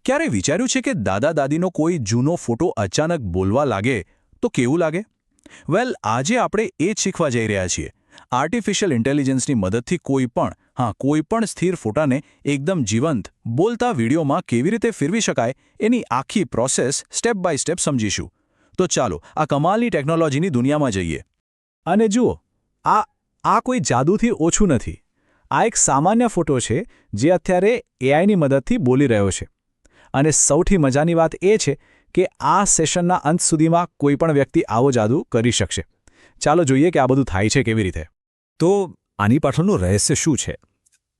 ક્યારે વિચાર્યું છે કે દાદા દાદીનો કોઈ જૂનો ફોટો અચાનક બોલવા લાગે તો કેવું લાગે? વેલ, આજે આપણે એ જ શીખવા જઈ રહ્યા છીએ. આર્ટિફિશિયલ ઇન્ટેલિજન્સની મદદથી કોઈ પણ સ્થિર ફોટાને એકદમ જીવંત, બોલતા વિડીયોમાં કેવી રીતે ફેરવી શકાય એની આખી પ્રોસેસ સ્ટેપ બાય સ્ટેપ સમજીશું. તો ચાલો આ કમાલની ટેકનોલોજીની દુનિયામાં જઈએ. અને જુઓ, આ કોઈ જાદુથી ઓછું નથી. આ એક સામાન્ય ફોટો છે જે અત્યારે એઆઈની મદદથી બોલી રહ્યો છે. અને સૌથી મજાની વાત એ છે કે આ સેશનના અંત સુધીમાં કોઈ પણ વ્યક્તિ આવો જાદુ કરી શકશે. ચાલો જોઈએ કે આ બધું થાય છે કેવી રીતે. તો આની પાછળનું રહસ્ય શું છે?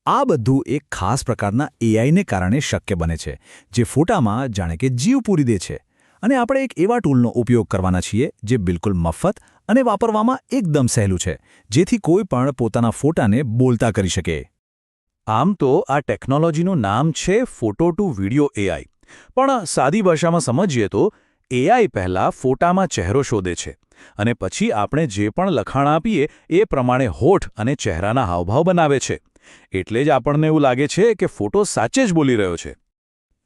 આ બધું એક ખાસ પ્રકારના એઆઈને કારણે શક્ય બને છે, જે ફોટામાં જાણે કે જીવ પૂરી દે છે. અને આપણે એક એવા ટૂલનો ઉપયોગ કરવાના છીએ જે બિલકુલ મફત અને વાપરવામાં એકદમ સહેલું છે, જેથી કોઈ પણ પોતાના ફોટાને બોલતા કરી શકે. આમ તો આ ટેકનોલોજીનું નામ છે ફોટો ટુ વિડિયો એઆઈ. પણ સાદી ભાષામાં સમજીએ તો એઆઈ પહેલાં ફોટામાં ચહેરો શોધે છે અને પછી આપણે જે પણ લખાણ આપીએ એ પ્રમાણે હોઠ અને ચહેરાના હાવભાવ બનાવે છે. એટલે જ આપણને એવું લાગે છે કે ફોટો સાચે જ બોલી રહ્યો છે.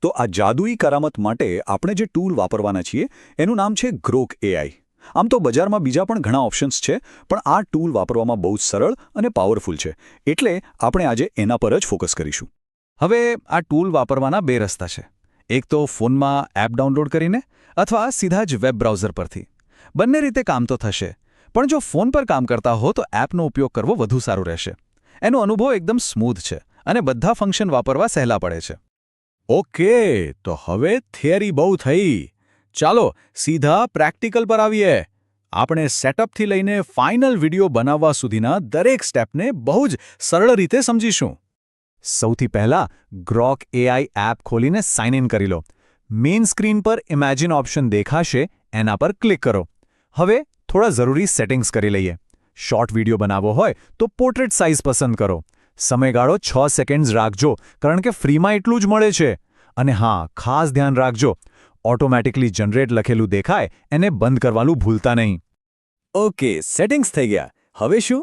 તો આ જાદુઈ કરામત માટે આપણે જે ટૂલ વાપરવાના છીએ એનું નામ છે ગ્રોક એઆઈ. આમ તો બજારમાં બીજા પણ ઘણા ઓપ્શન્સ છે, પણ આ ટૂલ વાપરવામાં બહુ જ સરળ અને પાવરફુલ છે. એટલે આપણે આજે એના પર જ ફોકસ કરીશું. હવે આ ટૂલ વાપરવાના બે રસ્તા છે. એક તો ફોનમાં એપ ડાઉનલોડ કરીને અથવા સીધા જ વેબ બ્રાઉઝર પરથી. બંને રીતે કામ તો થશે, પણ જો ફોન પર કામ કરતા હો તો એપનો ઉપયોગ કરવો વધુ સારું રહેશે. એનો અનુભવ એકદમ સ્મૂધ છે અને બધા ફંક્શન વાપરવા સહેલા પડે છે. ઓકે, તો હવે થિયરી બહુ થઈ. ચાલો સીધા પ્રેક્ટિકલ પર આવીએ. આપણે સેટઅપથી લઈને ફાઇનલ વિડિયો બનાવવા સુધીના દરેક સ્ટેપને બહુ જ સરળ રીતે સમજીશું. સૌથી પહેલાં ગ્રોક એઆઈ એપ ખોલીને સાઇન ઇન કરી લો. મેઇન સ્ક્રીન પર ઇમેજિન ઓપ્શન દેખાશે, એના પર ક્લિક કરો. હવે થોડા જરૂરી સેટિંગ્સ કરી લઈએ. શોર્ટ વિડિયો બનાવવો હોય તો પોર્ટ્રેટ સાઇઝ પસંદ કરો. સમયગાળો 6 સેકન્ડ્સ રાખજો, કારણ કે ફ્રીમાં એટલું જ મળે છે. અને હા, ખાસ ધ્યાન રાખજો, ઓટોમેટિકલી જનરેટ લખેલું દેખાય એને બંધ કરવાનું ભૂલતા નહીં. ઓકે, સેટિંગ્સ થઈ ગયા. હવે શું?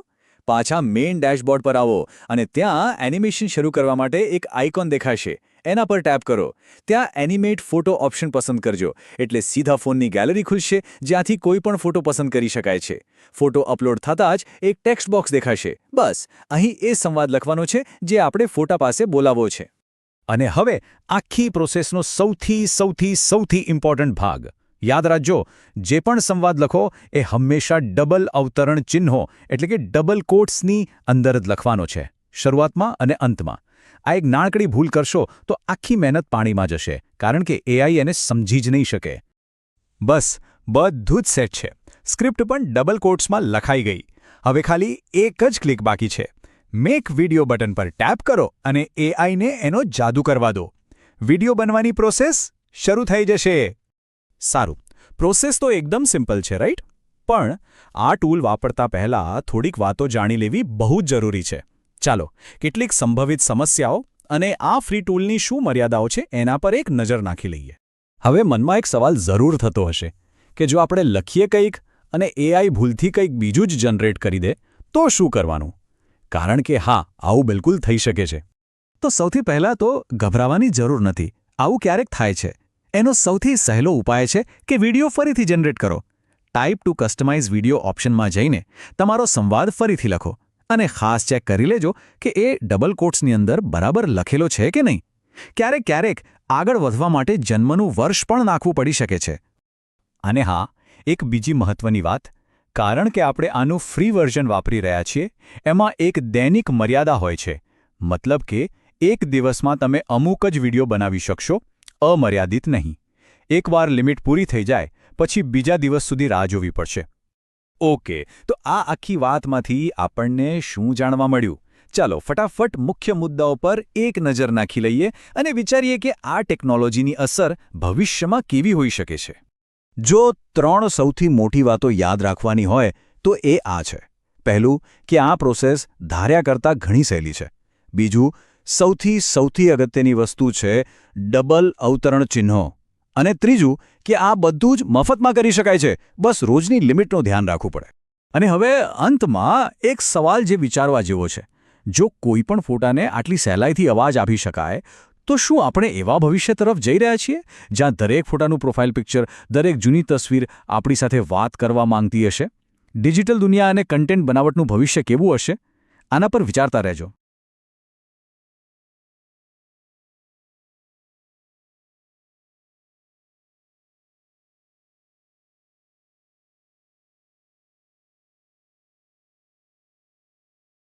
પાછા મેઇન ડેશબોર્ડ પર આવો અને ત્યાં એનિમેશન શરૂ કરવા માટે એક આઇકોન દેખાશે. એના પર ટેપ કરો. ત્યાં એનિમેટ ફોટો ઓપ્શન પસંદ કરજો, એટલે સીધા ફોનની ગેલેરી ખુલશે, જ્યાંથી કોઈ પણ ફોટો પસંદ કરી શકાય છે. ફોટો અપલોડ થતાં જ એક ટેક્સ્ટ બોક્સ દેખાશે. બસ અહીં એ સંવાદ લખવાનો છે જે આપણે ફોટા પાસે બોલાવવો છે. અને હવે આખી પ્રોસેસનો સૌથી ઇમ્પોર્ટન્ટ ભાગ. યાદ રાખજો, જે પણ સંવાદ લખો એ હંમેશા ડબલ અવતરણ ચિહ્નો એટલે કે ડબલ કોટ્સની અંદર જ લખવાનો છે, શરૂઆતમાં અને અંતમાં. આ એક નાનકડી ભૂલ કરશો તો આખી મહેનત પાણીમાં જશે, કારણ કે એઆઈ એને સમજી જ નહીં શકે. બસ બધું જ સેટ છે. સ્ક્રિપ્ટ પણ ડબલ કોટ્સમાં લખાઈ ગઈ. હવે ખાલી એક જ ક્લિક બાકી છે. મેક વિડિયો બટન પર ટેપ કરો અને એઆઈને એનો જાદુ કરવા દો. વિડિયો બનવાની પ્રોસેસ શરૂ થઈ જશે. સારું, પ્રોસેસ તો એકદમ સિમ્પલ છે, રાઈટ? પણ આ ટૂલ વાપરતા પહેલાં થોડીક વાતો જાણી લેવી બહુ જ જરૂરી છે. ચાલો કેટલીક સંભવિત સમસ્યાઓ અને આ ફ્રી ટૂલની શું મર્યાદાઓ છે એના પર એક નજર નાખી લઈએ. હવે મનમાં એક સવાલ જરૂર થતો હશે કે જો આપણે લખીએ કંઈક અને એઆઈ ભૂલથી કંઈક બીજું જ જનરેટ કરી દે તો શું કરવાનું? કારણ કે હા, આવું બિલકુલ થઈ શકે છે. તો સૌથી પહેલાં તો ગભરાવાની જરૂર નથી. આવું ક્યારેક થાય છે. એનો સૌથી સહેલો ઉપાય છે કે વિડિયો ફરીથી જનરેટ કરો. ટાઈપ ટુ કસ્ટમાઇઝ વિડિયો ઓપ્શનમાં જઈને તમારો સંવાદ ફરીથી લખો અને ખાસ ચેક કરી લેજો કે એ ડબલ કોટ્સની અંદર બરાબર લખેલો છે કે નહીં. ક્યારેક આગળ વધવા માટે જન્મનું વર્ષ પણ નાખવું પડી શકે છે. અને હા, એક બીજી મહત્વની વાત, કારણ કે આપણે આનું ફ્રી વર્ઝન વાપરી રહ્યા છીએ, એમાં એક દૈનિક મર્યાદા હોય છે. મતલબ કે એક દિવસમાં તમે અમુક જ વિડિયો બનાવી શકશો, અમર્યાદિત નહીં. એકવાર લિમિટ પૂરી થઈ જાય પછી બીજા દિવસ સુધી રાહ જોવી પડશે. ઓકે, તો આ આખી વાતમાંથી આપણને શું જાણવા મળ્યું? ચાલો ફટાફટ મુખ્ય મુદ્દાઓ પર એક નજર નાખી લઈએ અને વિચારીએ કે આ ટેકનોલોજીની અસર ભવિષ્યમાં કેવી હોઈ શકે છે. જો 3 સૌથી મોટી વાતો યાદ રાખવાની હોય તો એ આ છે. પહેલું, કે આ પ્રોસેસ ધાર્યા કરતાં ઘણી સહેલી છે. બીજું, સૌથી અગત્યની વસ્તુ છે ડબલ અવતરણ ચિહ્નો. અને ત્રીજું, કે આ બધું જ મફતમાં કરી શકાય છે, બસ રોજની લિમિટનું ધ્યાન રાખવું પડે. અને હવે અંતમાં એક સવાલ જે વિચારવા જેવો છે. જો કોઈ પણ ફોટાને આટલી સહેલાઈથી અવાજ આપી શકાય તો શું આપણે એવા ભવિષ્ય તરફ જઈ રહ્યા છીએ જ્યાં દરેક ફોટાનું પ્રોફાઇલ પિક્ચર, દરેક જૂની તસવીર આપણી સાથે વાત કરવા માંગતી હશે? ડિજિટલ દુનિયા અને કન્ટેન્ટ બનાવટનું ભવિષ્ય કેવું હશે? આના પર વિચારતા રહેજો.